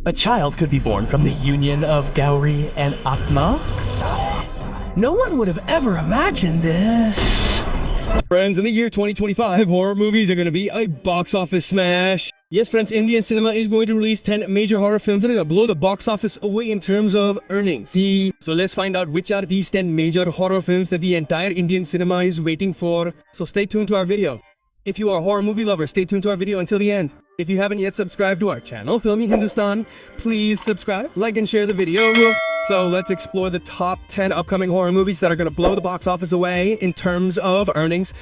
A child could be born from the union of Gauri and Atma? No one would have ever imagined this. Friends, in the year 2025, horror movies are going to be a box office smash. Yes, friends, Indian cinema is going to release 10 major horror films that are going to blow the box office away in terms of earnings. So let's find out which are these 10 major horror films that the entire Indian cinema is waiting for. So stay tuned to our video. If you are a horror movie lover, stay tuned to our video until the end. If you haven't yet subscribed to our channel, FILMI Hindustan, please subscribe, like, and share the video. So let's explore the top 10 upcoming horror movies that are going to blow the box office away in terms of earnings.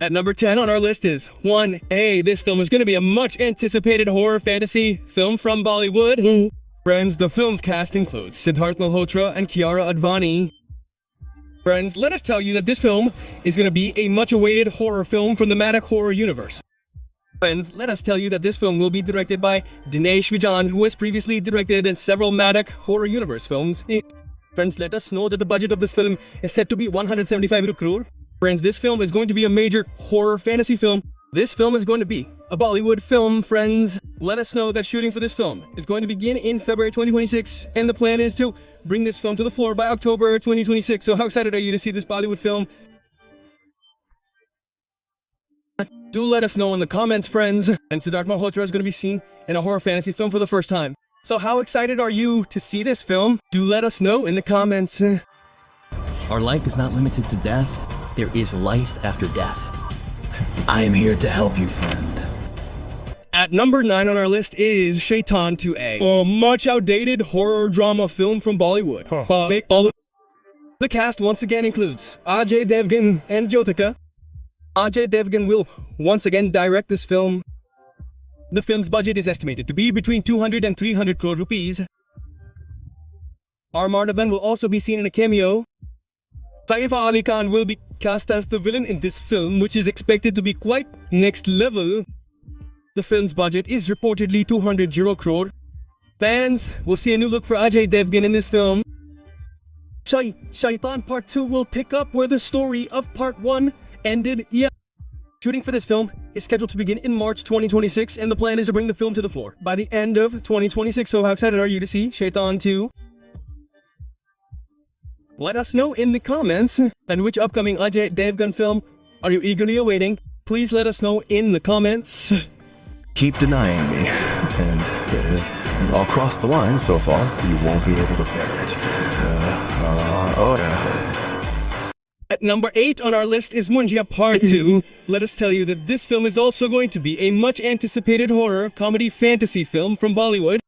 At number 10 on our list is 1A. This film is going to be a much anticipated horror fantasy film from Bollywood. Friends, the film's cast includes Siddharth Malhotra and Kiara Advani. Friends, let us tell you that this film is going to be a much-awaited horror film from the Madak horror universe. Friends, let us tell you that this film will be directed by Dinesh Vijan, who has previously directed several Madak horror universe films. Friends, let us know that the budget of this film is set to be 175 crore. Friends, this film is going to be a major horror fantasy film. This film is going to be a Bollywood film, friends. Let us know that shooting for this film is going to begin in February 2026, and the plan is to bring this film to the floor by October 2026. So how excited are you to see this Bollywood film? Do let us know in the comments, friends. And Siddharth Malhotra is going to be seen in a horror fantasy film for the first time. So how excited are you to see this film? Do let us know in the comments. Our life is not limited to death. There is life after death. I am here to help you, friend. At number 9 on our list is Shaitan 2A, a much outdated horror drama film from Bollywood. The cast once again includes Ajay Devgan and Jyotika. Ajay Devgan will once again direct this film. The film's budget is estimated to be between 200 and 300 crore rupees. Armadavan will also be seen in a cameo. Saifa Ali Khan will be cast as the villain in this film, which is expected to be quite next level. The film's budget is reportedly 200 crore. Fans will see a new look for Ajay Devgan in this film. Shaitan Part 2 will pick up where the story of Part 1 ended. Shooting for this film is scheduled to begin in March 2026, and the plan is to bring the film to the floor by the end of 2026. So how excited are you to see Shaitan 2? Let us know in the comments. And which upcoming Ajay Devgan film are you eagerly awaiting? Please let us know in the comments. Keep denying me, and I'll cross the line so far, you won't be able to bear it. At number 8 on our list is Munjia Part 2. Let us tell you that this film is also going to be a much anticipated horror comedy fantasy film from Bollywood.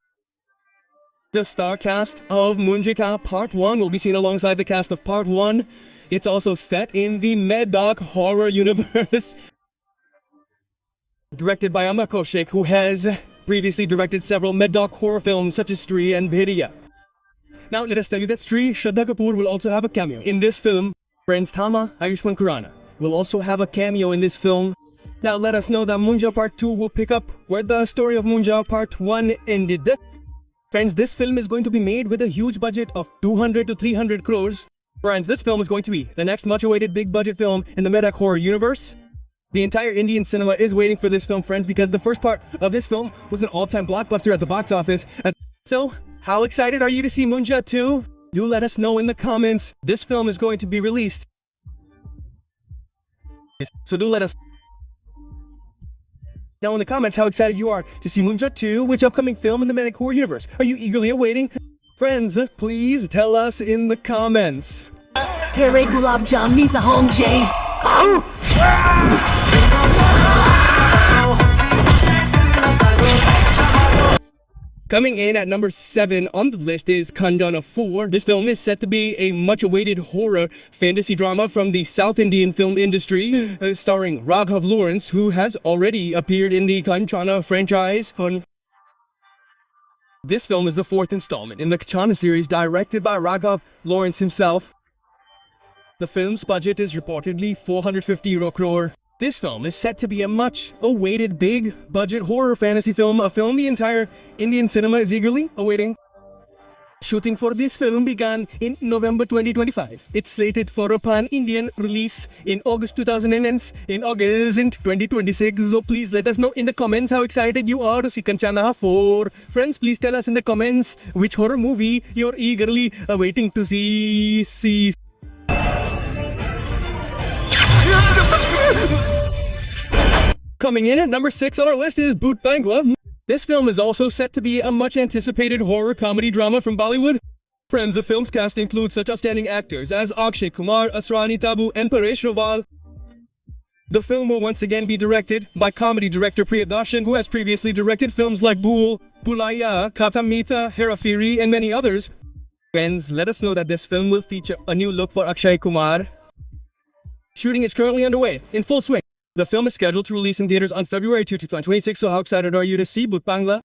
The star cast of Munjika Part 1 will be seen alongside the cast of Part 1. It's also set in the Madak horror universe. Directed by Amar Kaushik, who has previously directed several Madak horror films such as Stree and Bhediya. Now let us tell you that Stree Shraddha Kapoor will also have a cameo in this film. Friends, Thalma Ayushmann Khurrana will also have a cameo in this film. Now let us know that Munjia Part 2 will pick up where the story of Munjia Part 1 ended. Friends, this film is going to be made with a huge budget of 200 to 300 crores. Friends, this film is going to be the next much-awaited big-budget film in the Madak horror universe. The entire Indian cinema is waiting for this film, friends, because the first part of this film was an all-time blockbuster at the box office. So, how excited are you to see Munjia 2? Do let us know in the comments. This film is going to be released. So do let us know in the comments how excited you are to see Munjia 2, which upcoming film in the Madak horror universe are you eagerly awaiting? Friends, please tell us in the comments. Kare Gulab Jam meet the home J. Coming in at number 7 on the list is Khandana 4. This film is set to be a much-awaited horror fantasy drama from the South Indian film industry, starring Raghav Lawrence, who has already appeared in the Kanchana franchise. This film is the 4th installment in the Kanchana series, directed by Raghav Lawrence himself. The film's budget is reportedly 450 crore. This film is set to be a much-awaited big-budget horror fantasy film, a film the entire Indian cinema is eagerly awaiting. Shooting for this film began in November 2025. It's slated for a pan-Indian release in August 2026. So please let us know in the comments how excited you are to see Kanchana 4. Friends, please tell us in the comments which horror movie you're eagerly awaiting to see. Coming in at number 6 on our list is Bhoot Bangla. This film is also set to be a much-anticipated horror comedy drama from Bollywood. Friends, the film's cast includes such outstanding actors as Akshay Kumar, Asrani Tabu, and Paresh Rawal. The film will once again be directed by comedy director Priyadarshan, who has previously directed films like Bhool, Bhulaiya, Katha Meetha, Hera Pheri, and many others. Friends, let us know that this film will feature a new look for Akshay Kumar. Shooting is currently underway, in full swing. The film is scheduled to release in theaters on February 2, 2026, so how excited are you to see Bhoot Bangla?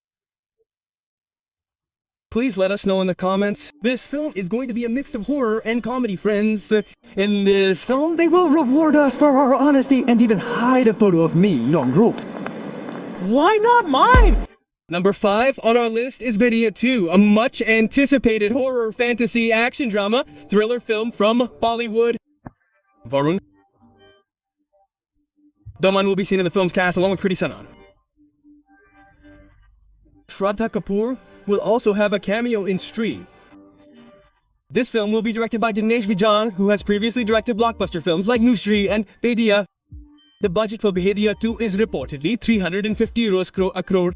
Please let us know in the comments. This film is going to be a mix of horror and comedy, friends. In this film, They will reward us for our honesty and even hide a photo of me, Yong Roop. Why not mine? Number 5 on our list is Bediya 2, a much-anticipated horror, fantasy, action drama, thriller film from Bollywood. Varun Daman will be seen in the film's cast along with Kriti Sanon. Shraddha Kapoor will also have a cameo in Stree. This film will be directed by Dinesh Vijan, who has previously directed blockbuster films like Nusri and Bediya. The budget for Bediya 2 is reportedly 350 a crore.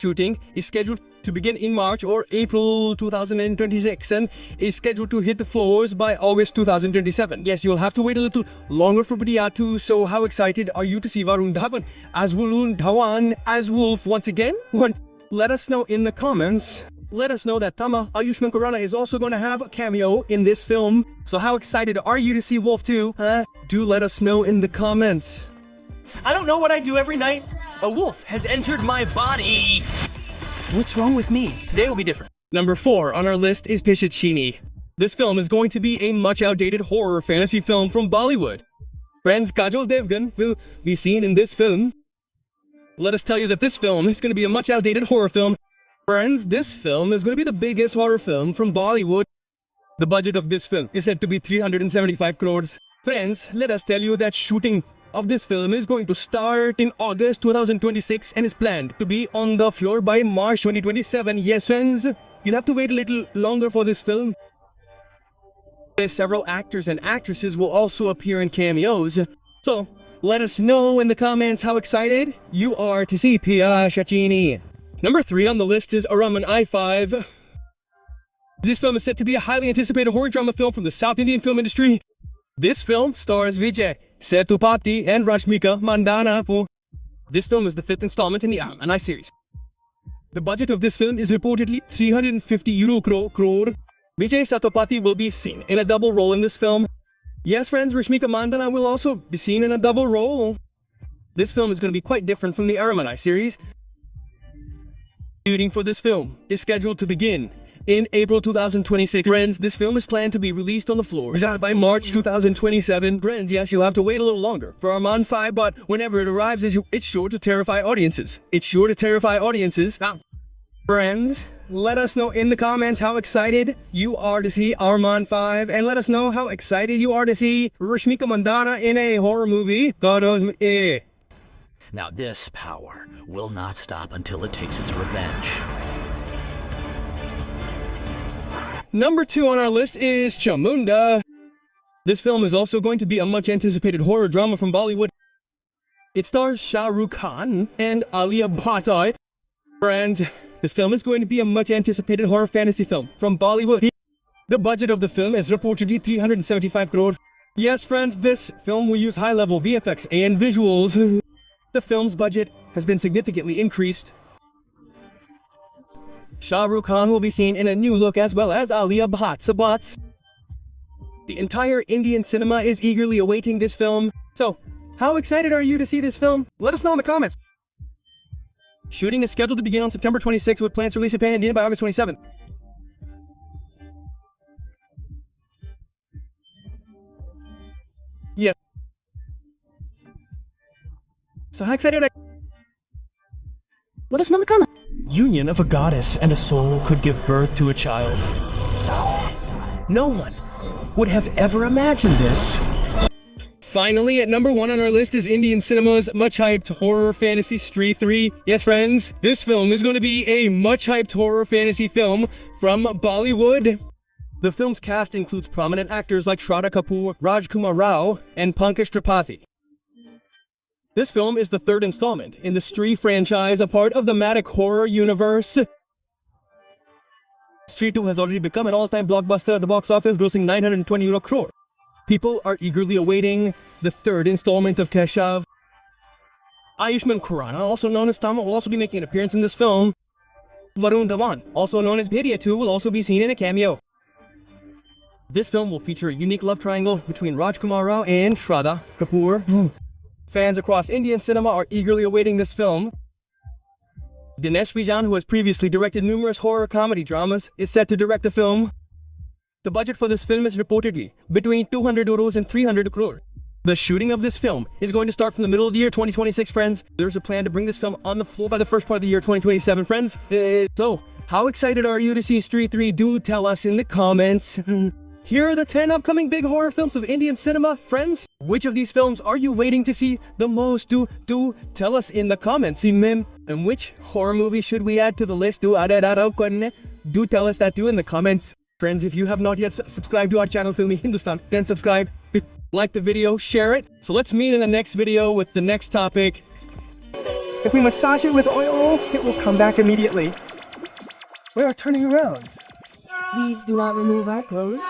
Shooting is scheduled to begin in March or April 2026 and is scheduled to hit the floors by August 2027. Yes, you'll have to wait a little longer for Bediya 2, so how excited are you to see Varun Dhawan as Dhawan as Wolf once again? Let us know in the comments. Let us know that Tama Ayushmann Khurrana is also going to have a cameo in this film. So how excited are you to see Wolf 2? Do let us know in the comments. I don't know what I do every night. A wolf has entered my body. What's wrong with me? Today will be different. Number 4 on our list is Pichichini. This film is going to be a much outdated horror fantasy film from Bollywood. Friends, Kajol Devgan will be seen in this film. Let us tell you that this film is going to be a much outdated horror film. Friends, this film is going to be the biggest horror film from Bollywood. The budget of this film is said to be 375 crores. Friends, let us tell you that shooting of this film is going to start in August 2026 and is planned to be on the floor by March 2027. Yes, friends, you'll have to wait a little longer for this film. Several actors and actresses will also appear in cameos. So, let us know in the comments how excited you are to see Pichichini. Number 3 on the list is Araman I5. This film is set to be a highly anticipated horror drama film from the South Indian film industry. This film stars Vijay Sethupathi and Rashmika Mandana. This film is the 5th installment in the Araman series. The budget of this film is reportedly 350 crore. Vijay Sethupathi will be seen in a double role in this film. Yes, friends, Rashmika Mandana will also be seen in a double role. This film is going to be quite different from the Araman series. Shooting for this film is scheduled to begin in April 2026. Friends, this film is planned to be released on the floors by March 2027. Friends, yes, you'll have to wait a little longer for Arman 5, but whenever it arrives, it's sure to terrify audiences. Now, friends, let us know in the comments how excited you are to see Arman 5, and let us know how excited you are to see Rashmika Mandana in a horror movie. Now this power will not stop until it takes its revenge. Number 2 on our list is Chamunda. This film is also going to be a much anticipated horror drama from Bollywood. It stars Shah Rukh Khan and Alia Bhatt. Friends, this film is going to be a much anticipated horror fantasy film from Bollywood. The budget of the film is reportedly 375 crore. Yes, friends, this film will use high-level VFX and visuals. The film's budget has been significantly increased. Shah Rukh Khan will be seen in a new look as well as Alia Bhatt. The entire Indian cinema is eagerly awaiting this film. So, how excited are you to see this film? Let us know in the comments. Shooting is scheduled to begin on September 26th with plans to release it pan-India by August 27th. Yes. So how excited are you? Let us know in the comments. union of a goddess and a soul could give birth to a child. No one would have ever imagined this. Finally, at number 1 on our list is Indian cinema's much-hyped horror fantasy Stree 3. Yes, friends, this film is going to be a much-hyped horror fantasy film from Bollywood. The film's cast includes prominent actors like Shraddha Kapoor, Rajkumar Rao, and Pankaj Tripathi. This film is the third installment in the Stree franchise, a part of the Matic horror universe. Stree 2 has already become an all-time blockbuster at the box office, grossing 920 crore. People are eagerly awaiting the third installment of Keshav. Ayushmann Khurrana, also known as Tama, will also be making an appearance in this film. Varun Dhawan, also known as Bhediya 2, will also be seen in a cameo. This film will feature a unique love triangle between Rajkumar Rao and Shraddha Kapoor. Fans across Indian cinema are eagerly awaiting this film. Dinesh Vijay, who has previously directed numerous horror comedy dramas, is set to direct the film. The budget for this film is reportedly between 200 euros and 300 crore. The shooting of this film is going to start from the middle of the year 2026, friends. There's a plan to bring this film on the floor by the first part of the year 2027, friends. So, how excited are you to see Stree 3? Do tell us in the comments. Here are the 10 upcoming big horror films of Indian cinema, friends. Which of these films are you waiting to see the most? Do tell us in the comments. And which horror movie should we add to the list? Do tell us that too in the comments. Friends, if you have not yet subscribed to our channel, FILMI Hindustan, then subscribe, like the video, share it. So let's meet in the next video with the next topic. If we massage it with oil, it will come back immediately. We are turning around. Please do not remove our clothes.